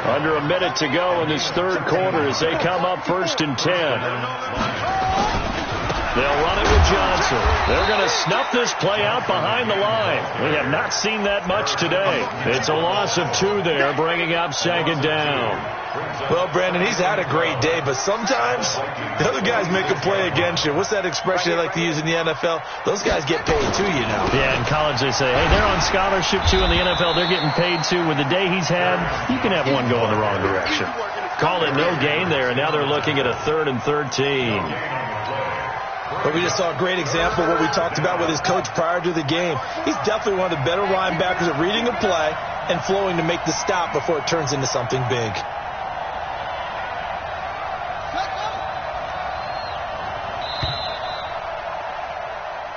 [SPEAKER 2] Under a minute to go in this 3rd quarter as they come up 1st and 10. They'll run it with Johnson. They're going to snuff this play out behind the line. We have not seen that much today. It's a loss of 2 there, bringing up 2nd down.
[SPEAKER 5] Well, Brandon, he's had a great day, but sometimes the other guys make a play against you. What's that expression they like to use in the NFL? Those guys get paid too, you know.
[SPEAKER 2] Yeah, in college they say, hey, they're on scholarship too. In the NFL, they're getting paid too. With the day he's had, you can have one go in the wrong direction. Call it no gain there, and now they're looking at a 3rd and 13.
[SPEAKER 5] But we just saw a great example of what we talked about with his coach prior to the game. He's definitely one of the better linebackers at reading a play and flowing to make the stop before it turns into something big.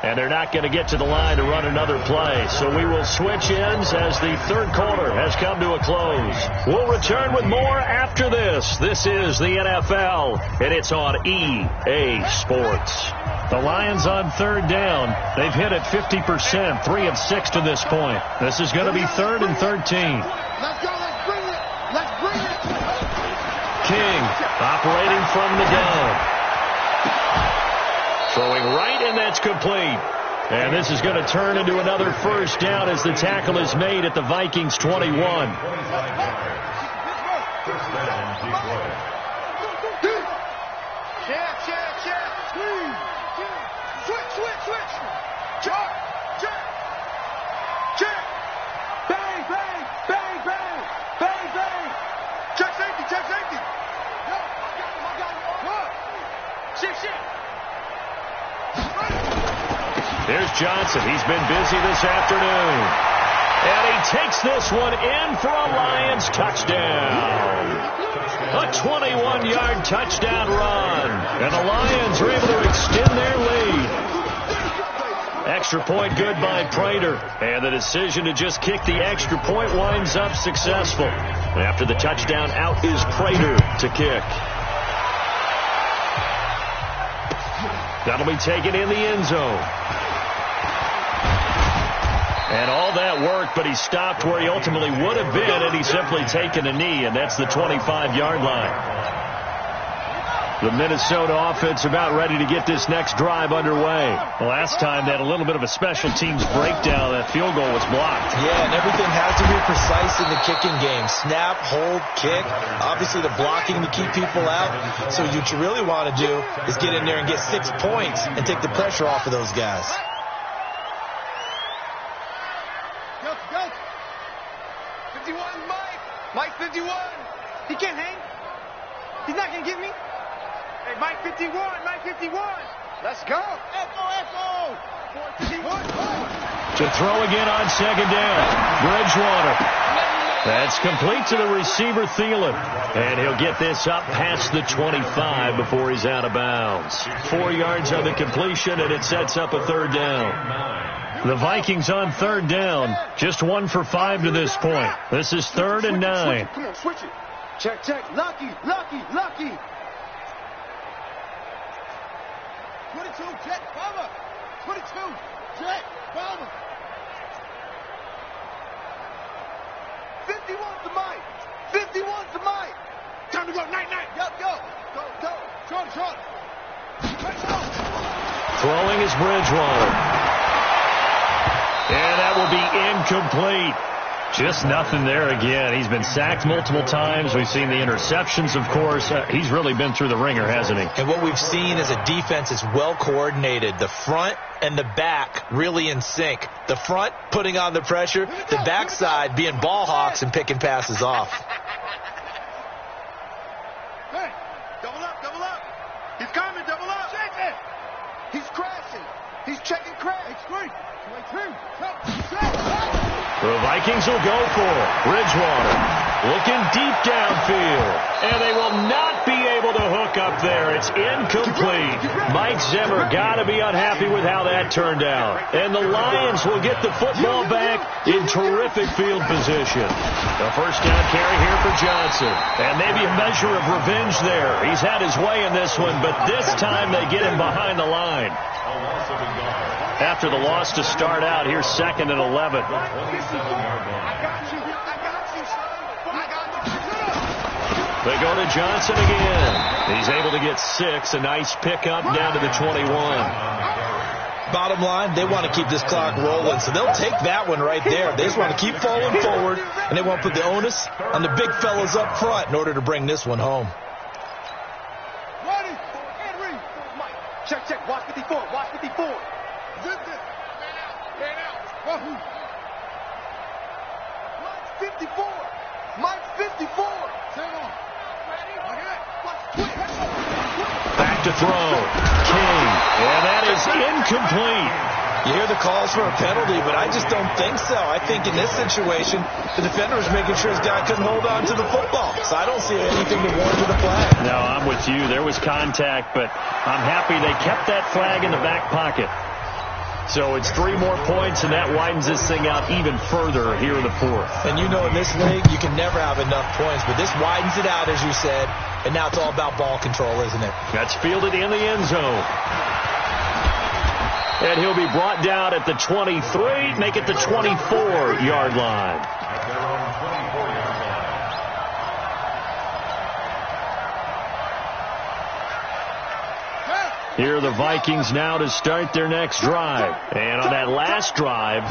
[SPEAKER 2] And they're not going to get to the line to run another play. So we will switch ends as the 3rd quarter has come to a close. We'll return with more after this. This is the NFL, and it's on EA Sports. The Lions on 3rd down. They've hit it 50%, 3 of 6 to this point. This is going to be 3rd and 13.
[SPEAKER 4] Let's go. Let's bring it. Let's bring it.
[SPEAKER 2] King operating from the gun. Throwing right, and that's complete. And this is going to turn into another 1st down as the tackle is made at the Vikings 21.
[SPEAKER 4] Switch. Check. Bang. Check safety. Shit.
[SPEAKER 2] There's Johnson. He's been busy this afternoon. And he takes this one in for a Lions touchdown. A 21-yard touchdown run. And the Lions are able to extend their lead. Extra point good by Prater. And the decision to just kick the extra point winds up successful. After the touchdown, out is Prater to kick. That'll be taken in the end zone. And all that work, but he stopped where he ultimately would have been, and he's simply taken a knee, and that's the 25-yard line. The Minnesota offense about ready to get this next drive underway. The last time they had a little bit of a special teams breakdown. That field goal was blocked.
[SPEAKER 5] Yeah, and everything has to be precise in the kicking game. Snap, hold, kick. Obviously the blocking to keep people out. So what you really want to do is get in there and get 6 points and take the pressure off of those guys.
[SPEAKER 4] Go, go. 51, Mike. Mike 51. He can't hang. He's not going to get me. Hey, Mike 51, Mike 51. Let's go. Echo. 51.
[SPEAKER 2] To throw again on second down. Bridgewater. That's complete to the receiver, Thielen. And he'll get this up past the 25 before he's out of bounds. 4 yards on the completion, and it sets up a third down. The Vikings on third down. Just 1 for 5 to this point. This is 3rd and 9.
[SPEAKER 4] Come on, switch it. Check. Lucky. 22, Jet, Bomber. 22, Jet, Bomber. 51's the Mike. 51's the Mike. Time to go, night. Yup, go. Short. Let's go.
[SPEAKER 2] Throwing is Bridgewater. And that will be incomplete. Just nothing there again. He's been sacked multiple times. We've seen the interceptions, of course. He's really been through the ringer, hasn't he?
[SPEAKER 5] And what we've seen is a defense that's well coordinated. The front and the back really in sync. The front putting on the pressure. The backside being ball hawks and picking passes off.
[SPEAKER 4] Hey, double up. He's coming, double up. Check it. He's crashing. He's checking crash. It's free. 22.
[SPEAKER 2] The Vikings will go for it. Bridgewater looking deep downfield. And they will not be able to hook up there. It's incomplete. Mike Zimmer got to be unhappy with how that turned out. And the Lions will get the football back in terrific field position. The first down carry here for Johnson. And maybe a measure of revenge there. He's had his way in this one, but this time they get him behind the line. After the loss to start out, here's 2nd and 11. They go to Johnson again. He's able to get 6. A nice pickup down to the 21.
[SPEAKER 5] Bottom line, they want to keep this clock rolling, so they'll take that one right there. They just want to keep falling forward, and they want to put the onus on the big fellas up front in order to bring this one home.
[SPEAKER 4] Check. Watch 54. Zip this. Man out. Wahoo. Mike 54.
[SPEAKER 2] Back to throw. King. And that is incomplete.
[SPEAKER 5] You hear the calls for a penalty, but I just don't think so. I think in this situation, the defender was making sure his guy couldn't hold on to the football. So I don't see anything to warrant the flag.
[SPEAKER 2] No, I'm with you. There was contact, but I'm happy they kept that flag in the back pocket. So it's 3 more points, and that widens this thing out even further here in the 4th.
[SPEAKER 5] And you know in this league, you can never have enough points, but this widens it out, as you said, and now it's all about ball control, isn't it?
[SPEAKER 2] That's fielded in the end zone. And he'll be brought down at the 23, make it the 24-yard line. Here are the Vikings now to start their next drive. And on that last drive,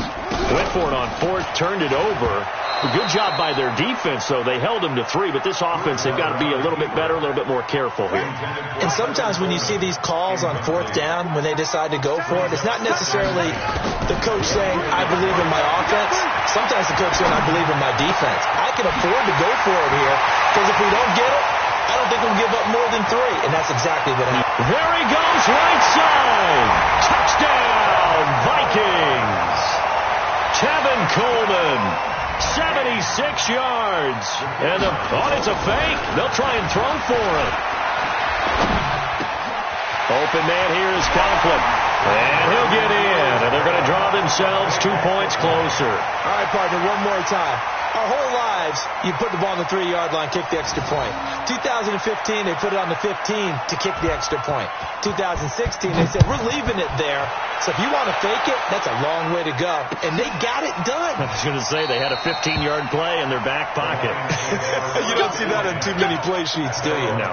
[SPEAKER 2] went for it on 4th, turned it over. A good job by their defense, though. They held them to 3, but this offense, they've got to be a little bit better, a little bit more careful here.
[SPEAKER 5] And sometimes when you see these calls on 4th down, when they decide to go for it, it's not necessarily the coach saying, I believe in my offense. Sometimes the coach saying, I believe in my defense. I can afford to go for it here, because if we don't get it, I don't think we'll give up more than 3, and that's exactly what happened.
[SPEAKER 2] There he goes, right side. Touchdown, Vikings. Tevin Coleman, 76 yards. And it's a fake. They'll try and throw for it. Open man here is Conklin. And he'll get in. And they're going to draw themselves themselves 2 points closer.
[SPEAKER 5] All right, partner, one more time. Our whole lives, you put the ball on the 3-yard line, kick the extra point. 2015, they put it on the 15 to kick the extra point. 2016, they said, we're leaving it there. So if you want to fake it, that's a long way to go. And they got it done.
[SPEAKER 2] I was going to say, they had a 15-yard play in their back pocket.
[SPEAKER 5] You don't see that on too many play sheets, do you?
[SPEAKER 2] No.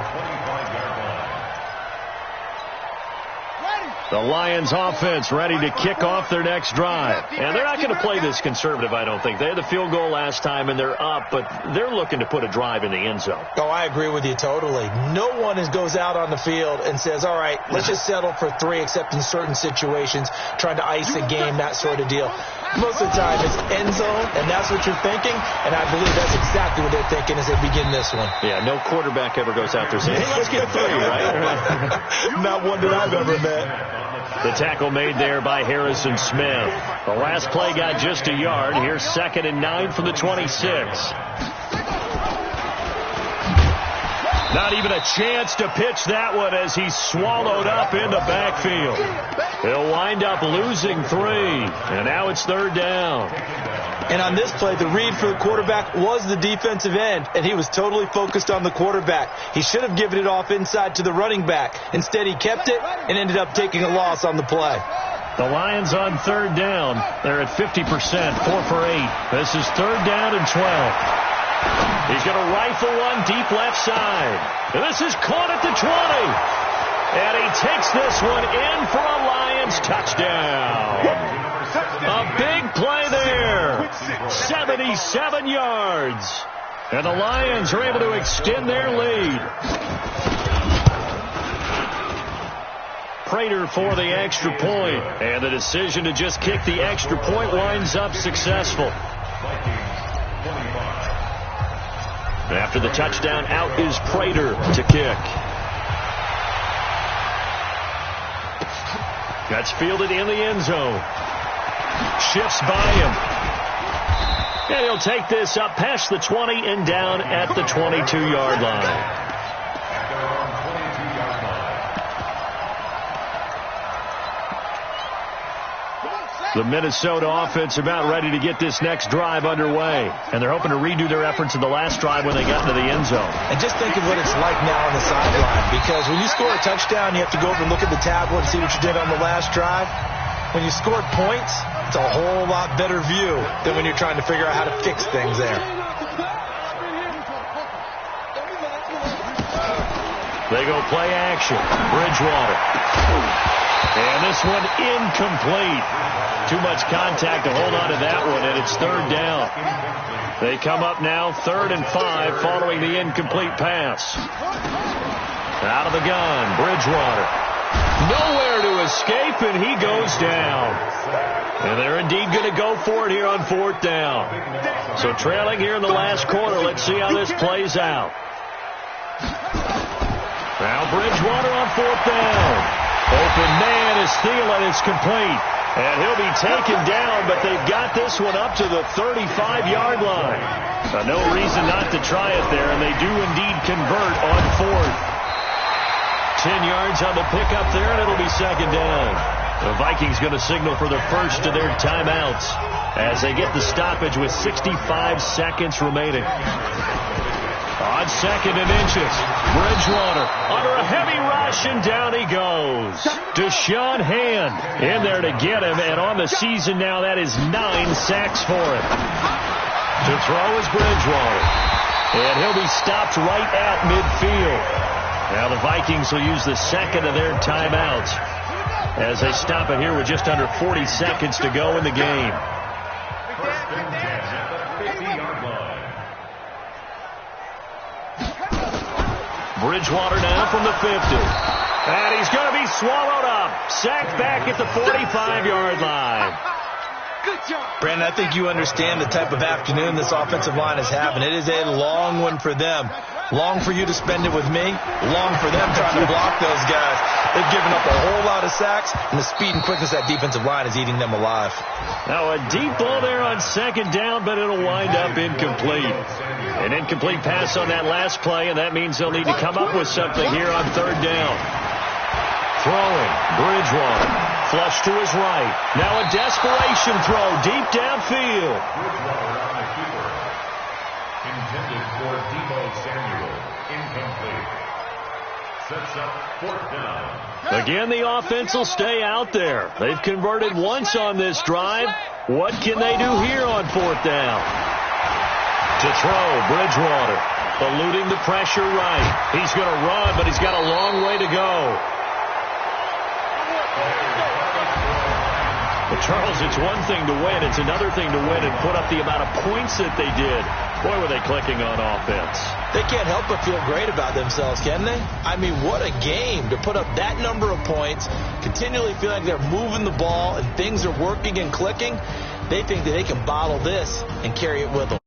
[SPEAKER 2] The Lions offense ready to kick off their next drive. And they're not going to play this conservative, I don't think. They had the field goal last time, and they're up, but they're looking to put a drive in the end zone.
[SPEAKER 5] Oh, I agree with you totally. No one goes out on the field and says, all right, let's just settle for 3, except in certain situations, trying to ice a game, that sort of deal. Most of the time, it's end zone, and that's what you're thinking, and I believe that's exactly what they're thinking as they begin this one.
[SPEAKER 2] Yeah, no quarterback ever goes out there saying, hey, let's get 3, right?
[SPEAKER 5] Not one that I've ever met.
[SPEAKER 2] The tackle made there by Harrison Smith. The last play got just a yard. Here's 2nd and 9 from the 26. Not even a chance to pitch that one as he's swallowed up in the backfield. He'll wind up losing 3, and now it's 3rd down.
[SPEAKER 5] And on this play, the read for the quarterback was the defensive end, and he was totally focused on the quarterback. He should have given it off inside to the running back. Instead, he kept it and ended up taking a loss on the play.
[SPEAKER 2] The Lions on 3rd down. They're at 50%, 4 for 8. This is 3rd down and 12. He's going to rifle one deep left side. And this is caught at the 20. And he takes this one in for a Lions touchdown. A big play there. 77 yards. And the Lions are able to extend their lead. Prater for the extra point. And the decision to just kick the extra point winds up successful. After the touchdown, out is Prater to kick. That's fielded in the end zone. Shifts by him. And he'll take this up past the 20 and down at the 22-yard line. The Minnesota offense about ready to get this next drive underway. And they're hoping to redo their efforts in the last drive when they got into the end zone.
[SPEAKER 5] And just think of what it's like now on the sideline. Because when you score a touchdown, you have to go over and look at the tablet and see what you did on the last drive. When you scored points, it's a whole lot better view than when you're trying to figure out how to fix things there.
[SPEAKER 2] They go play action. Bridgewater. And this one incomplete. Too much contact to hold on to that one, and it's 3rd down. They come up now 3rd and 5 following the incomplete pass. Out of the gun, Bridgewater. Nowhere to escape, and he goes down. And they're indeed going to go for it here on 4th down. So trailing here in the last quarter, let's see how this plays out. Now Bridgewater on 4th down. Open man is Thielen. It's complete. And he'll be taken down, but they've got this one up to the 35-yard line. No reason not to try it there, and they do indeed convert on 4th. 10 yards on the pickup there, and it'll be 2nd down. The Vikings going to signal for the first of their timeouts as they get the stoppage with 65 seconds remaining. On 2nd and inches, Bridgewater under a heavy rush, and down he goes. Deshaun Hand in there to get him, and on the season now, that is 9 sacks for him. To throw is Bridgewater, and he'll be stopped right at midfield. Now the Vikings will use the second of their timeouts as they stop it here with just under 40 seconds to go in the game. Bridgewater now from the 50. And he's going to be swallowed up. Sacked back at the 45-yard line.
[SPEAKER 4] Good job.
[SPEAKER 5] Brandon, I think you understand the type of afternoon this offensive line is having. It is a long one for them. Long for you to spend it with me. Long for them trying to block those guys. They've given up a whole lot of sacks, and the speed and quickness of that defensive line is eating them alive.
[SPEAKER 2] Now a deep ball there on 2nd down, but it'll wind up incomplete. An incomplete pass on that last play, and that means they'll need to come up with something here on 3rd down. Throwing, Bridgewater. flush to his right. Now a desperation throw deep downfield.
[SPEAKER 3] Bridgewater on the keeper. Intended for Deebo Samuel. Incomplete. Sets up 4th down.
[SPEAKER 2] Again, the offense will stay out there. They've converted once on this drive. What can they do here on 4th down? To throw, Bridgewater. Eluding the pressure right. He's going to run, but he's got a long way to go. But Charles, it's one thing to win. It's another thing to win and put up the amount of points that they did. Boy, were they clicking on offense.
[SPEAKER 5] They can't help but feel great about themselves, can they? I mean, what a game to put up that number of points, continually feel like they're moving the ball and things are working and clicking. They think that they can bottle this and carry it with them.